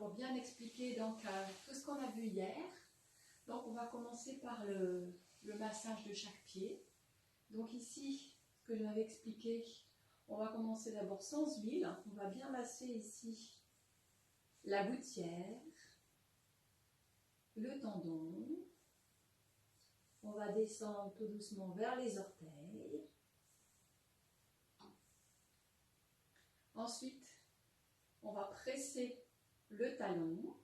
pour bien expliquer donc tout ce qu'on a vu hier. Donc on va commencer par le massage de chaque pied. Donc ici, ce que j'avais expliqué, on va commencer d'abord sans huile. On va bien masser ici la gouttière, le tendon. On va descendre tout doucement vers les orteils. Ensuite, on va presser le talon,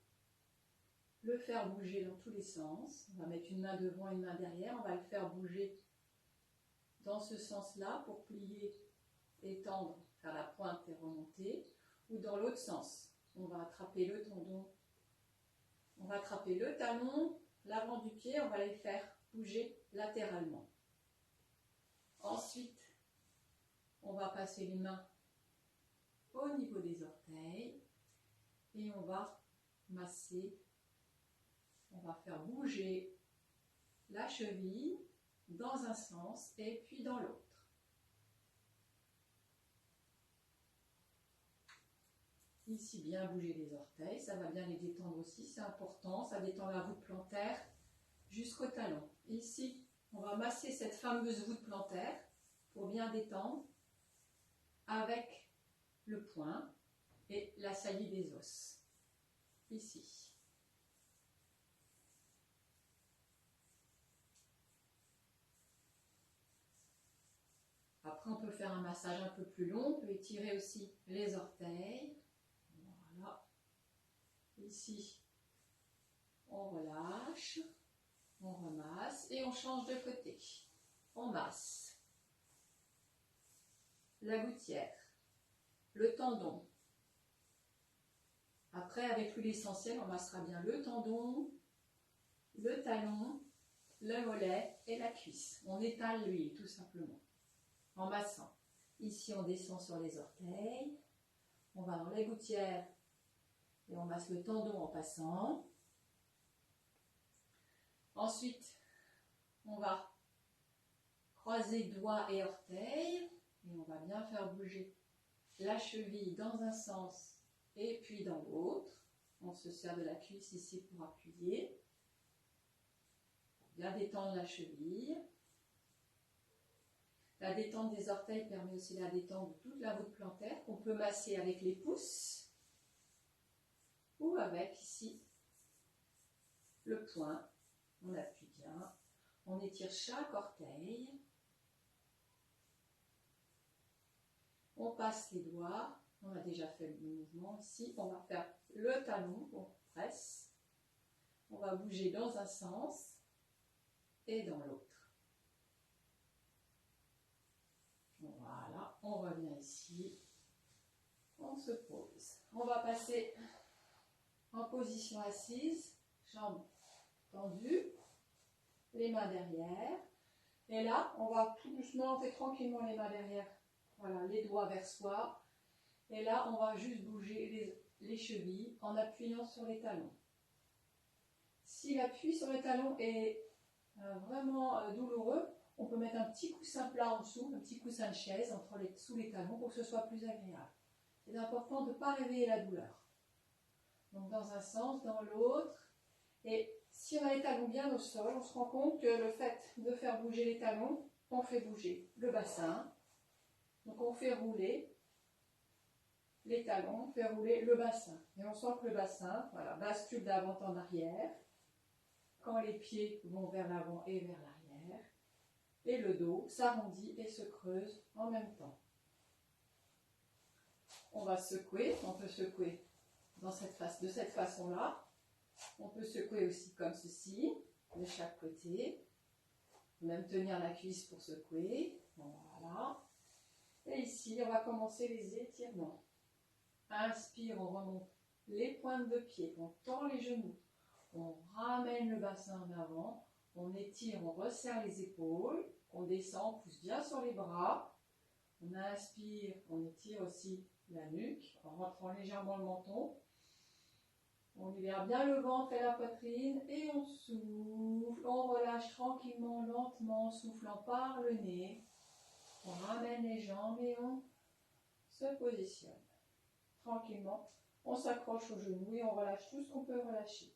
le faire bouger dans tous les sens. On va mettre une main devant, une main derrière. On va le faire bouger dans ce sens-là pour plier, étendre, faire la pointe et remonter. Ou dans l'autre sens. On va attraper le tendon, on va attraper le talon, l'avant du pied, on va les faire bouger latéralement. Ensuite, on va passer les mains au niveau des orteils et on va masser, on va faire bouger la cheville dans un sens et puis dans l'autre. Ici, bien bouger les orteils, ça va bien les détendre aussi, c'est important, ça détend la voûte plantaire jusqu'au talon. Ici, on va masser cette fameuse voûte plantaire pour bien détendre avec le poing et la saillie des os. Ici. Après, on peut faire un massage un peu plus long, on peut étirer aussi les orteils. Voilà. Ici, on relâche, on remasse et on change de côté. On masse la gouttière, le tendon. Après, avec l'huile essentielle, on massera bien le tendon, le talon, le mollet et la cuisse. On étale l'huile tout simplement en massant. Ici, on descend sur les orteils. On va dans les gouttières et on masse le tendon en passant. Ensuite, on va croiser doigts et orteils et on va bien faire bouger la cheville dans un sens et puis dans l'autre. On se sert de la cuisse ici pour appuyer. Bien détendre la cheville. La détente des orteils permet aussi la détente de toute la voûte plantaire qu'on peut masser avec les pouces ou avec ici le poing. On appuie bien, on étire chaque orteil, on passe les doigts, on a déjà fait le mouvement ici, on va faire le talon, on presse, on va bouger dans un sens et dans l'autre. Voilà, on revient ici, on se pose. On va passer en position assise, jambes tendues, les mains derrière. Et là, on va tout doucement, on fait tranquillement les mains derrière. Voilà, les doigts vers soi. Et là, on va juste bouger les chevilles en appuyant sur les talons. Si l'appui sur les talons est vraiment douloureux, on peut mettre un petit coussin plat en dessous, un petit coussin de chaise sous les talons pour que ce soit plus agréable. C'est important de ne pas réveiller la douleur. Donc dans un sens, dans l'autre. Et si on a les talons bien au sol, on se rend compte que le fait de faire bouger les talons, on fait bouger le bassin. Donc on fait rouler les talons, on fait rouler le bassin. Et on sent que le bassin, voilà, bascule d'avant en arrière. Quand les pieds vont vers l'avant et vers l'arrière. Et le dos s'arrondit et se creuse en même temps. On va secouer, on peut secouer de cette façon-là. On peut secouer aussi comme ceci, de chaque côté. Même tenir la cuisse pour secouer. Voilà. Et ici, on va commencer les étirements. Inspire, on remonte les pointes de pied, on tend les genoux. On ramène le bassin en avant. On étire, on resserre les épaules. On descend, on pousse bien sur les bras. On inspire, on étire aussi la nuque en rentrant légèrement le menton. On libère bien le ventre et la poitrine et on souffle, on relâche tranquillement, lentement, en soufflant par le nez. On ramène les jambes et on se positionne. Tranquillement, On s'accroche aux genoux et on relâche tout ce qu'on peut relâcher.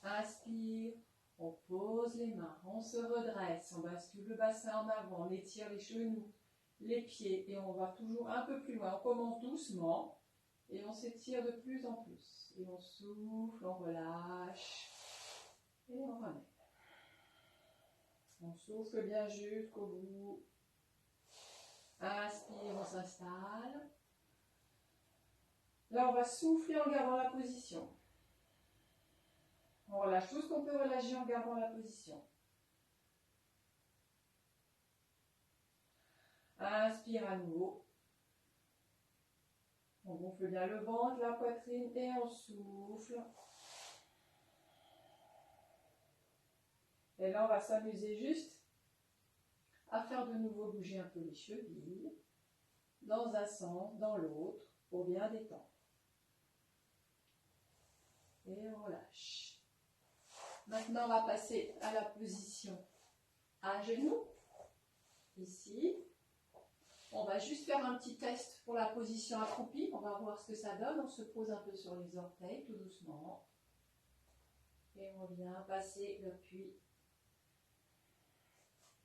Inspire, on pose les mains, on se redresse, on bascule le bassin en avant, on étire les genoux, les pieds et on va toujours un peu plus loin. On commence doucement et on s'étire de plus en plus. Et on souffle, on relâche et on ramène. On souffle bien jusqu'au bout. Inspire, on s'installe. Là, on va souffler en gardant la position. On relâche tout ce qu'on peut relâcher en gardant la position. Inspire à nouveau. On gonfle bien le ventre, la poitrine et on souffle. Et là, on va s'amuser juste à faire de nouveau bouger un peu les chevilles, dans un sens, dans l'autre, pour bien détendre. Et on relâche. Maintenant, on va passer à la position à genoux. Ici. On va juste faire un petit test pour la position accroupie. On va voir ce que ça donne. On se pose un peu sur les orteils, tout doucement. Et on vient passer l'appui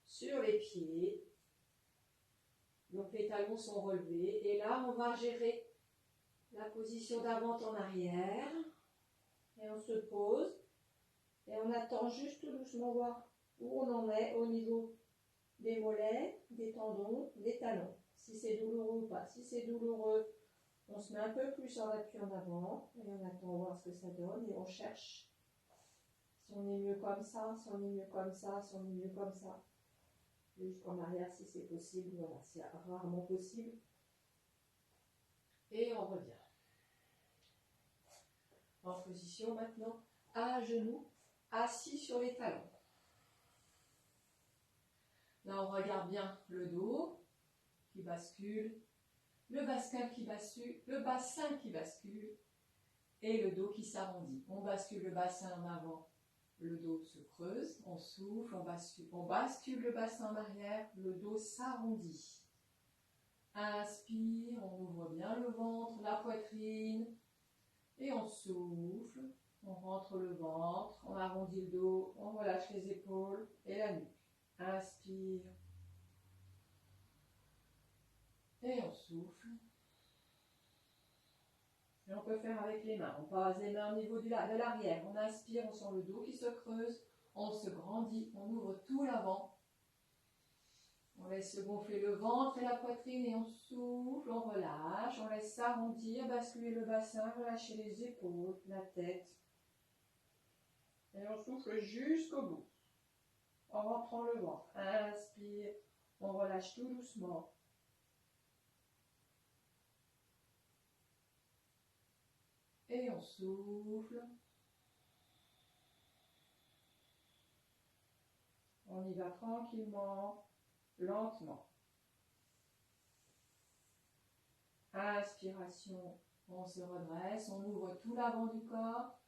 sur les pieds. Donc les talons sont relevés. Et là, on va gérer la position d'avant en arrière. Et on se pose. Et on attend juste tout doucement voir où on en est au niveau des mollets, des tendons, des talons. Si c'est douloureux ou pas. Si c'est douloureux, on se met un peu plus en appui en avant. Et on attend voir ce que ça donne. Et on cherche si on est mieux comme ça, si on est mieux comme ça, si on est mieux comme ça. Jusqu'en arrière si c'est possible. Voilà, c'est rarement possible. Et on revient. En position maintenant à genoux, assis sur les talons. Là, on regarde bien le dos qui bascule, le bassin qui bascule et le dos qui s'arrondit. On bascule le bassin en avant, le dos se creuse, on souffle, on bascule le bassin en arrière, le dos s'arrondit. Inspire, on ouvre bien le ventre, la poitrine et on souffle, on rentre le ventre, on arrondit le dos, on relâche les épaules et la nuque. Inspire. Et on souffle. Et on peut faire avec les mains. On passe les mains au niveau de l'arrière. On inspire, on sent le dos qui se creuse. On se grandit, on ouvre tout l'avant. On laisse se gonfler le ventre et la poitrine et on souffle, on relâche. On laisse s'arrondir, basculer le bassin, relâcher les épaules, la tête. Et on souffle jusqu'au bout. En rentrant le ventre. Inspire, on relâche tout doucement. Et on souffle. On y va tranquillement, lentement. Inspiration, on se redresse, on ouvre tout l'avant du corps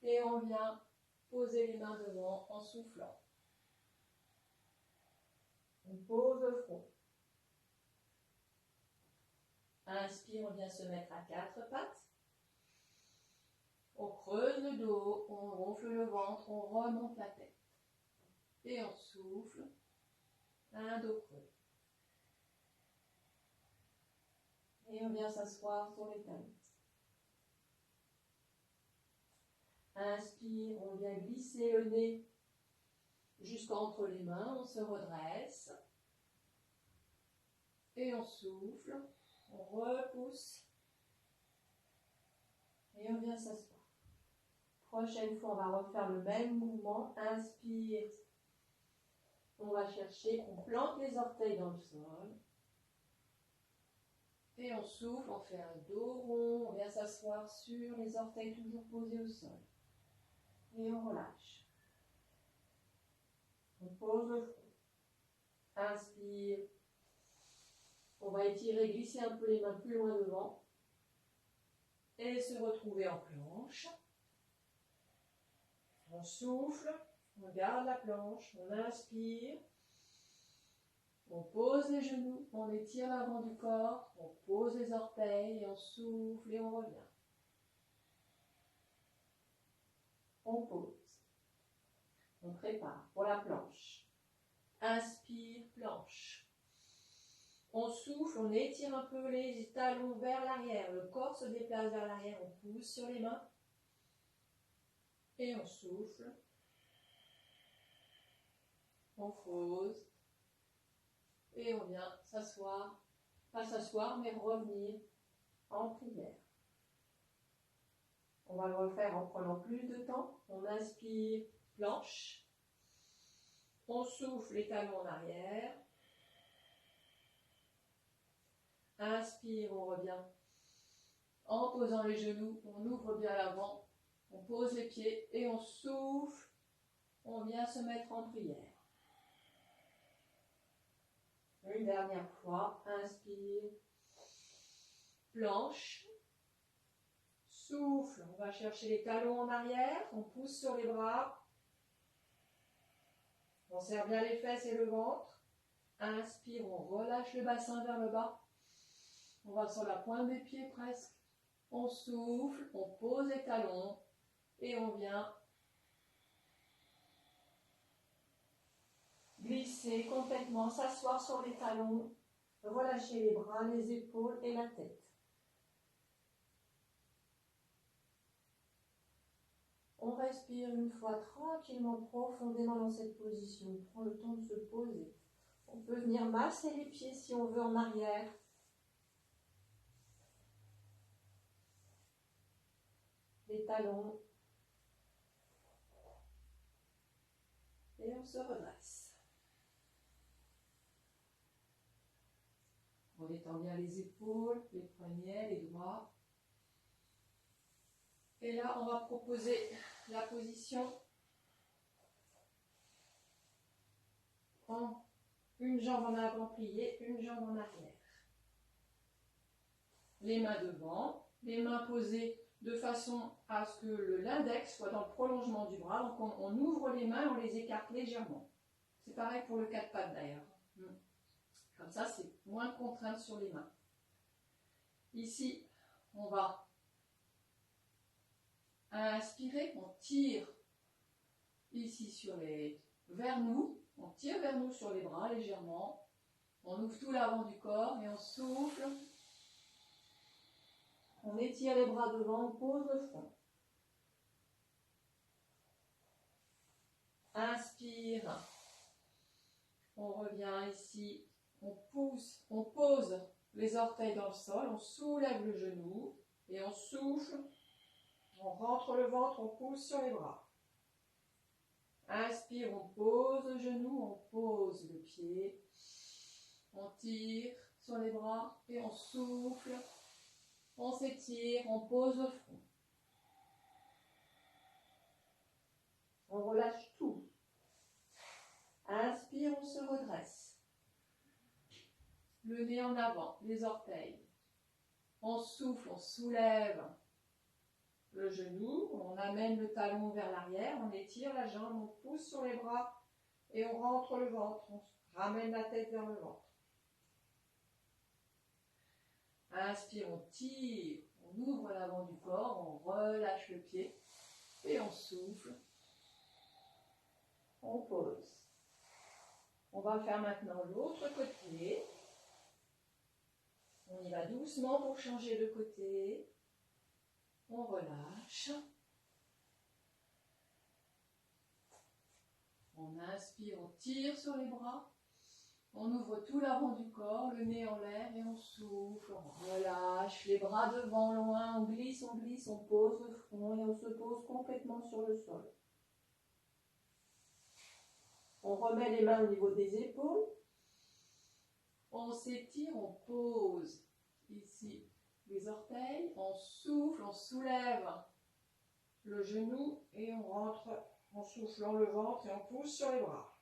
et on vient poser les mains devant en soufflant. On pose le front. Inspire, on vient se mettre à quatre pattes. On creuse le dos, on gonfle le ventre, on remonte la tête. Et on souffle, un dos creux. Et on vient s'asseoir sur les talons. Inspire, on vient glisser le nez jusqu'entre les mains, on se redresse. Et on souffle, on repousse. Et on vient s'asseoir. Prochaine fois, on va refaire le même mouvement. Inspire. On va chercher, on plante les orteils dans le sol. Et on souffle, on fait un dos rond. On vient s'asseoir sur les orteils toujours posés au sol. Et on relâche. On pose le front. Inspire. On va étirer, glisser un peu les mains plus loin devant. Et se retrouver en planche. On souffle, on garde la planche, on inspire, on pose les genoux, on étire l'avant du corps, on pose les orteils et on souffle et on revient. on pose. On prépare pour la planche. Inspire, planche. On souffle, on étire un peu les talons vers l'arrière. Le corps se déplace vers l'arrière, on pousse sur les mains. Et on souffle. On pose. Et on vient s'asseoir. Pas s'asseoir, mais revenir en prière. On va le refaire en prenant plus de temps. On inspire, planche. On souffle les talons en arrière. Inspire, on revient. En posant les genoux, on ouvre bien l'avant. On pose les pieds et on souffle. On vient se mettre en prière. Une dernière fois. Inspire. Planche. Souffle. On va chercher les talons en arrière. On pousse sur les bras. On serre bien les fesses et le ventre. Inspire. On relâche le bassin vers le bas. On va sur la pointe des pieds presque. On souffle. On pose les talons. Et on vient glisser complètement, s'asseoir sur les talons, relâcher les bras, les épaules et la tête. On respire une fois tranquillement, profondément dans cette position. On prend le temps de se poser. On peut venir masser les pieds si on veut en arrière. Les talons. Et on se redresse. On détend bien les épaules, les poignets, les doigts. Et là, on va proposer la position en une jambe en avant pliée, une jambe en arrière. Les mains devant, les mains posées de façon à ce que l'index soit dans le prolongement du bras. Donc on ouvre les mains, on les écarte légèrement. C'est pareil pour le quatre pattes d'ailleurs. Comme ça, c'est moins de contrainte sur les mains. Ici, on va inspirer, on tire ici vers nous. On tire vers nous sur les bras légèrement. On ouvre tout l'avant du corps et on souffle. On étire les bras devant, on pose le front. Inspire. On revient ici. On pousse, on pose les orteils dans le sol. On soulève le genou et on souffle. On rentre le ventre, on pousse sur les bras. Inspire, on pose le genou, on pose le pied. On tire sur les bras et on souffle. On s'étire, on pose le front. On relâche tout. Inspire, on se redresse. Le nez en avant, les orteils. On souffle, on soulève le genou, on amène le talon vers l'arrière, on étire la jambe, on pousse sur les bras et on rentre le ventre. On ramène la tête vers le ventre. Inspire, on tire, on ouvre l'avant du corps, on relâche le pied et on souffle. On pose. On va faire maintenant l'autre côté. On y va doucement pour changer de côté. On relâche. On inspire, on tire sur les bras. On ouvre tout l'avant du corps, le nez en l'air et on souffle. On relâche les bras devant, loin. On glisse, on pose le front et on se pose complètement sur le sol. On remet les mains au niveau des épaules. On s'étire, on pose ici les orteils. On souffle, on soulève le genou et on rentre en soufflant le ventre et on pousse sur les bras.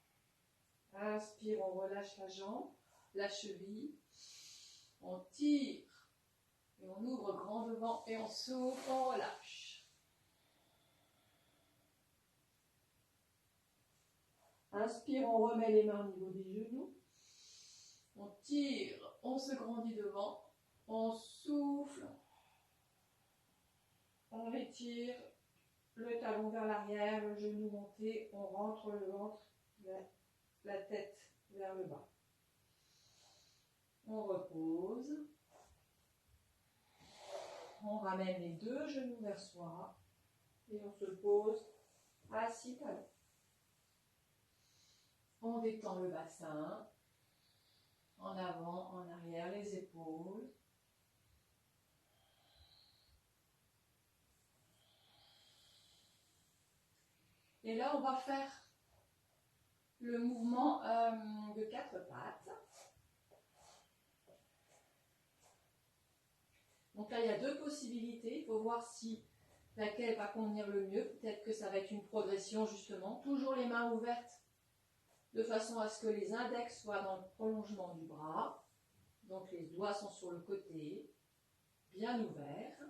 Inspire, on relâche la jambe, la cheville. On tire et on ouvre grand devant et on souffle, on relâche. Inspire, on remet les mains au niveau des genoux. On tire, on se grandit devant. On souffle. On étire le talon vers l'arrière, le genou monté, on rentre le ventre, la tête vers le bas. On repose. On ramène les deux genoux vers soi et on se pose assis talon. On détend le bassin, en avant, en arrière, les épaules. Et là, on va faire le mouvement de 4 pattes. Donc là, il y a deux possibilités. Il faut voir si laquelle va convenir le mieux. Peut-être que ça va être une progression, justement. Toujours les mains ouvertes, de façon à ce que les index soient dans le prolongement du bras. Donc les doigts sont sur le côté, bien ouverts.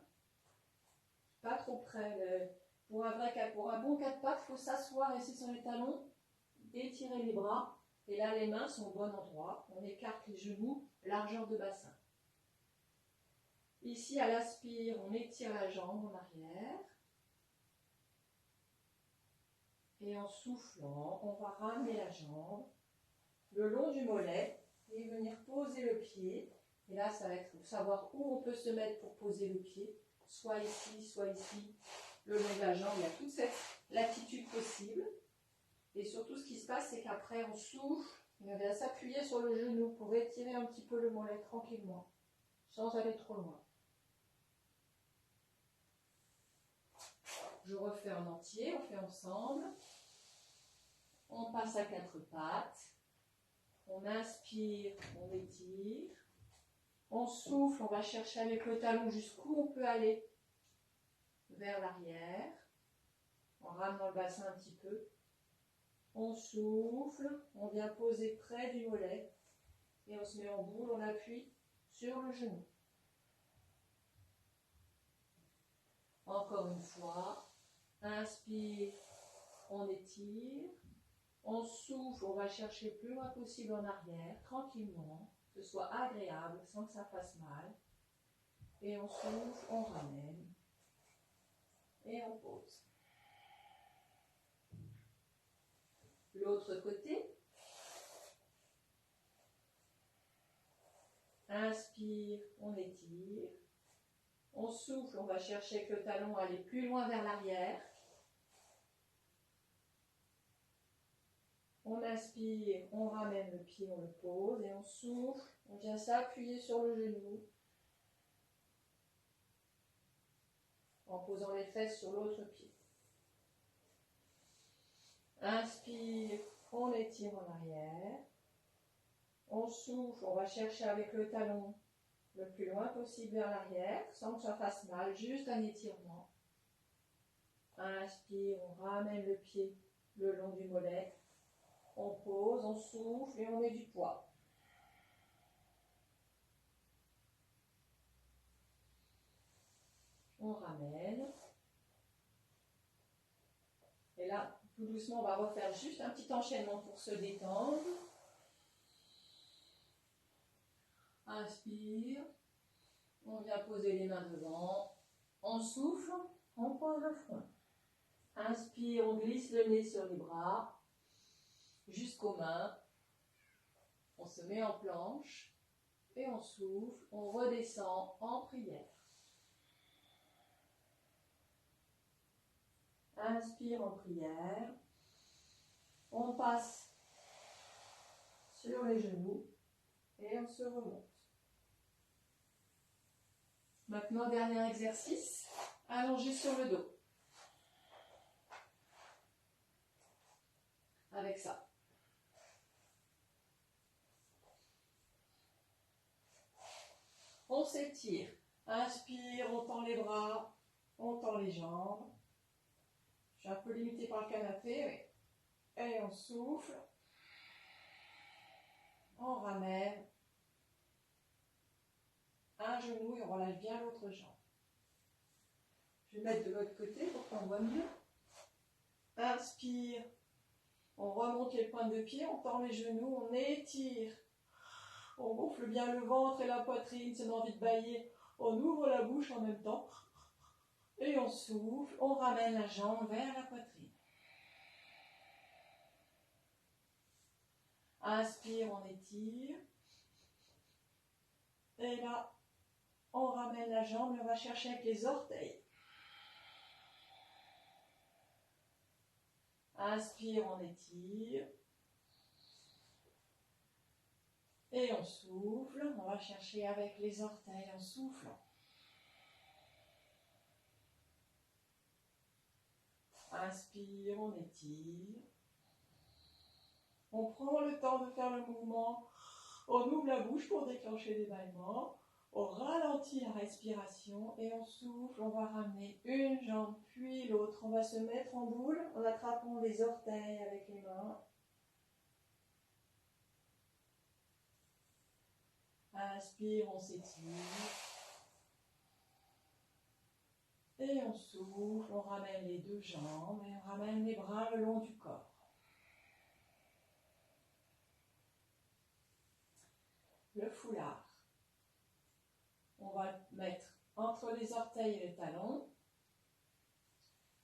Pas trop près. Pour un bon 4 pattes, il faut s'asseoir ici sur les talons, étirer les bras. Et là, les mains sont au bon endroit. On écarte les genoux, largeur de bassin. Ici, à l'aspire, on étire la jambe en arrière. Et en soufflant, on va ramener la jambe le long du mollet et venir poser le pied. Et là, ça va être pour savoir où on peut se mettre pour poser le pied. Soit ici, le long de la jambe. Il y a toute cette latitude possible. Et surtout, ce qui se passe, c'est qu'après, on souffle. Et on vient s'appuyer sur le genou pour étirer un petit peu le mollet tranquillement, sans aller trop loin. Je refais en entier, on fait ensemble. On passe à 4 pattes. On inspire, on étire. On souffle, on va chercher avec le talon jusqu'où on peut aller. Vers l'arrière. On ramenant le bassin un petit peu. On souffle, on vient poser près du mollet. Et on se met en boule, on appuie sur le genou. Encore une fois. Inspire, on étire. On souffle, on va chercher le plus loin possible en arrière, tranquillement, que ce soit agréable, sans que ça fasse mal. Et on souffle, on ramène. Et on pose. L'autre côté. Inspire, on étire. On souffle, on va chercher avec le talon aller plus loin vers l'arrière. On inspire, on ramène le pied, on le pose et on souffle. On vient s'appuyer sur le genou en posant les fesses sur l'autre pied. Inspire, on étire en arrière. On souffle, on va chercher avec le talon le plus loin possible vers l'arrière, sans que ça fasse mal, juste un étirement. Inspire, on ramène le pied le long du mollet. On pose, on souffle et on met du poids. On ramène. Et là, tout doucement, on va refaire juste un petit enchaînement pour se détendre. Inspire. On vient poser les mains devant. On souffle, on pose le front. Inspire, on glisse le nez sur les bras. Jusqu'aux mains, on se met en planche et on souffle, on redescend en prière. Inspire en prière, on passe sur les genoux et on se remonte. Maintenant, dernier exercice, allongé sur le dos. Avec ça. On s'étire. Inspire, on tend les bras, on tend les jambes. Je suis un peu limitée par le canapé. Et on souffle. On ramène. Un genou et on relâche bien l'autre jambe. Je vais mettre de l'autre côté pour qu'on voit mieux. Inspire. On remonte les pointes de pied, on tend les genoux, on étire. On gonfle bien le ventre et la poitrine, si on a envie de bâiller. On ouvre la bouche en même temps. Et on souffle, on ramène la jambe vers la poitrine. Inspire, on étire. Et là, on ramène la jambe et on va chercher avec les orteils. Inspire, on étire. Et on souffle. On va chercher avec les orteils en soufflant. Inspire, on étire. On prend le temps de faire le mouvement. On ouvre la bouche pour déclencher l'ébalement. On ralentit la respiration et on souffle. On va ramener une jambe puis l'autre. On va se mettre en boule en attrapant les orteils avec les mains. Inspire, on s'étire. Et on souffle, on ramène les deux jambes et on ramène les bras le long du corps. Le foulard. On va mettre entre les orteils et les talons.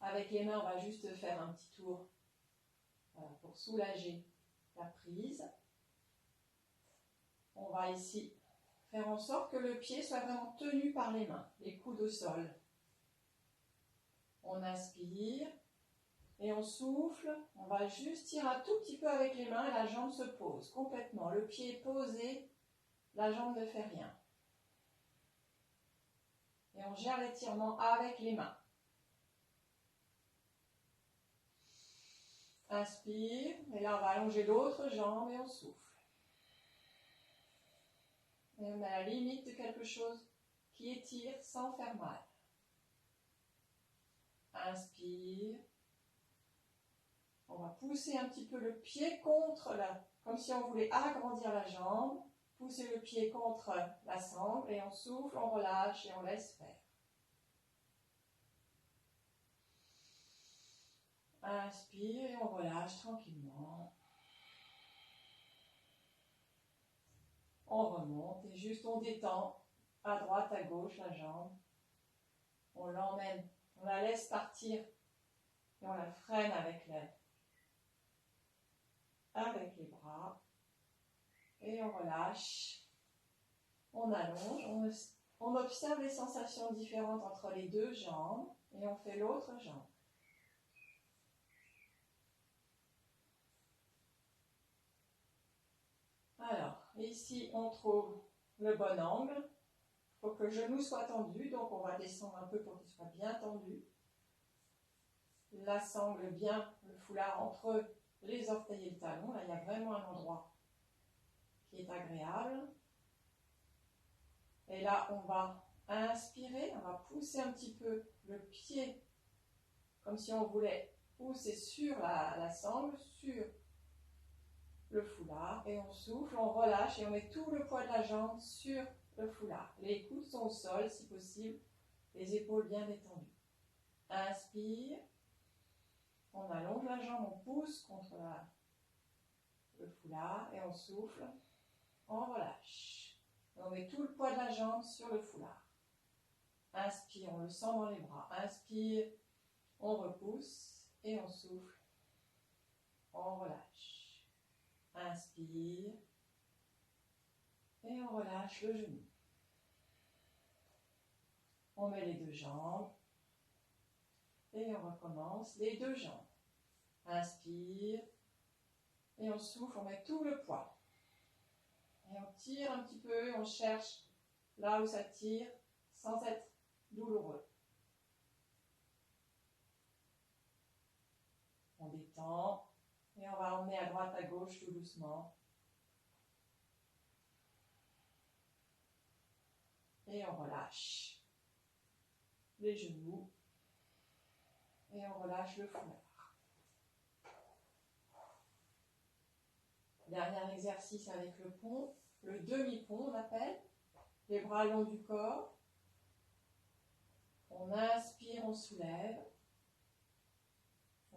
Avec les mains, on va juste faire un petit tour pour soulager la prise. On va ici faire en sorte que le pied soit vraiment tenu par les mains, les coudes au sol. On inspire et on souffle. On va juste tirer un tout petit peu avec les mains et la jambe se pose complètement. Le pied est posé, la jambe ne fait rien. Et on gère l'étirement avec les mains. Inspire, et là on va allonger l'autre jambe et on souffle. Et on est à la limite de quelque chose qui étire sans faire mal. Inspire. On va pousser un petit peu le pied contre comme si on voulait agrandir la jambe. Pousser le pied contre la sangle et on souffle, on relâche et on laisse faire. Inspire et on relâche tranquillement. On remonte et juste on détend à droite, à gauche la jambe. On l'emmène, on la laisse partir et on la freine avec les bras. Et on relâche. On allonge, on observe les sensations différentes entre les deux jambes et on fait l'autre jambe. Alors, ici, on trouve le bon angle. Il faut que le genou soit tendu, donc on va descendre un peu pour qu'il soit bien tendu. La sangle bien, le foulard entre les orteils et le talon. Là, il y a vraiment un endroit qui est agréable. Et là, on va inspirer, on va pousser un petit peu le pied, comme si on voulait pousser sur la sangle, sur le foulard, et on souffle, on relâche et on met tout le poids de la jambe sur le foulard. Les coudes sont au sol si possible, les épaules bien détendues. Inspire, on allonge la jambe, on pousse contre le foulard et on souffle, on relâche. Et on met tout le poids de la jambe sur le foulard. Inspire, on le sent dans les bras. Inspire, on repousse et on souffle, on relâche. Inspire et on relâche le genou. On met les deux jambes et on recommence les deux jambes. Inspire et on souffle, on met tout le poids. Et on tire un petit peu, on cherche là où ça tire sans être douloureux. On détend. Et on va emmener à droite, à gauche, tout doucement. Et on relâche les genoux. Et on relâche le foulard. Dernier exercice avec le pont. Le demi-pont, on appelle. Les bras longs du corps. On inspire, on soulève.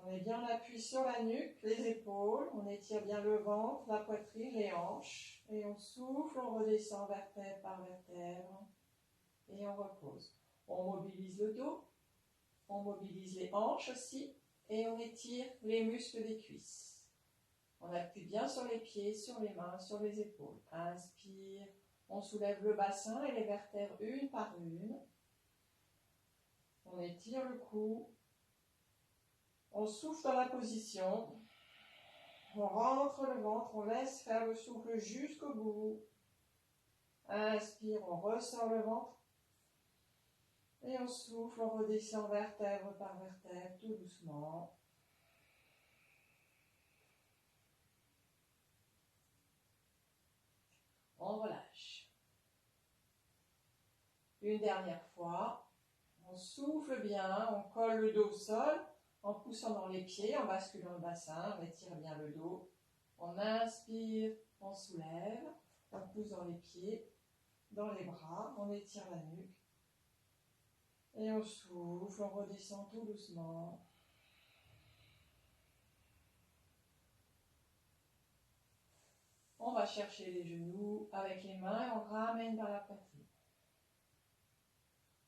On met bien l'appui sur la nuque, les épaules, on étire bien le ventre, la poitrine, les hanches. Et on souffle, on redescend vertèbre par vertèbre. Et on repose. On mobilise le dos. On mobilise les hanches aussi et on étire les muscles des cuisses. On appuie bien sur les pieds, sur les mains, sur les épaules. Inspire, on soulève le bassin et les vertèbres une par une. On étire le cou. On souffle dans la position. On rentre le ventre, on laisse faire le souffle jusqu'au bout. Inspire, on ressort le ventre. Et on souffle, on redescend vertèbre par vertèbre, tout doucement. On relâche. Une dernière fois. On souffle bien, on colle le dos au sol en poussant dans les pieds, en basculant le bassin, on étire bien le dos. On inspire, on soulève, on pousse dans les pieds, dans les bras, on étire la nuque. Et on souffle, on redescend tout doucement. On va chercher les genoux avec les mains et on ramène vers la poitrine.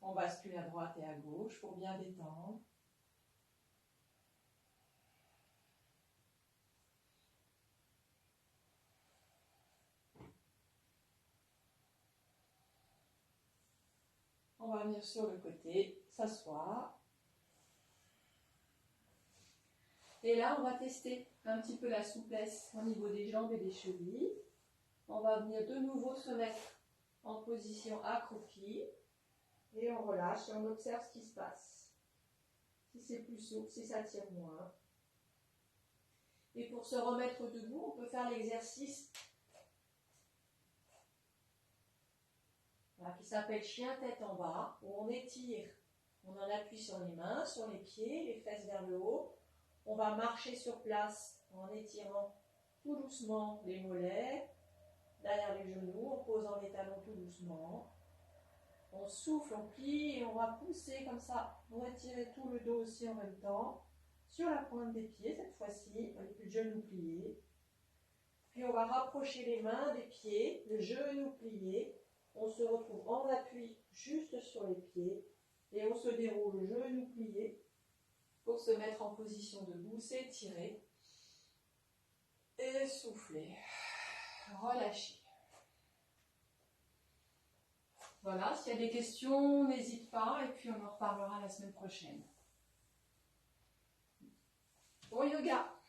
On bascule à droite et à gauche pour bien détendre. On va venir sur le côté, s'asseoir. Et là, on va tester un petit peu la souplesse au niveau des jambes et des chevilles. On va venir de nouveau se mettre en position accroupie. Et on relâche et on observe ce qui se passe. Si c'est plus souple, si ça tire moins. Et pour se remettre debout, on peut faire l'exercice qui s'appelle chien tête en bas, où on étire. On en appuie sur les mains, sur les pieds, les fesses vers le haut. On va marcher sur place en étirant tout doucement les mollets, derrière les genoux, en posant les talons tout doucement. On souffle, on plie et on va pousser comme ça. On va tirer tout le dos aussi en même temps. Sur la pointe des pieds cette fois-ci, avec le genou plié. Puis on va rapprocher les mains des pieds, le genou plié. On se retrouve en appui juste sur les pieds. Et on se déroule genou plié pour se mettre en position debout, s'étirer. Et souffler. Relâcher. Voilà, s'il y a des questions, n'hésite pas et puis on en reparlera la semaine prochaine. Bon yoga!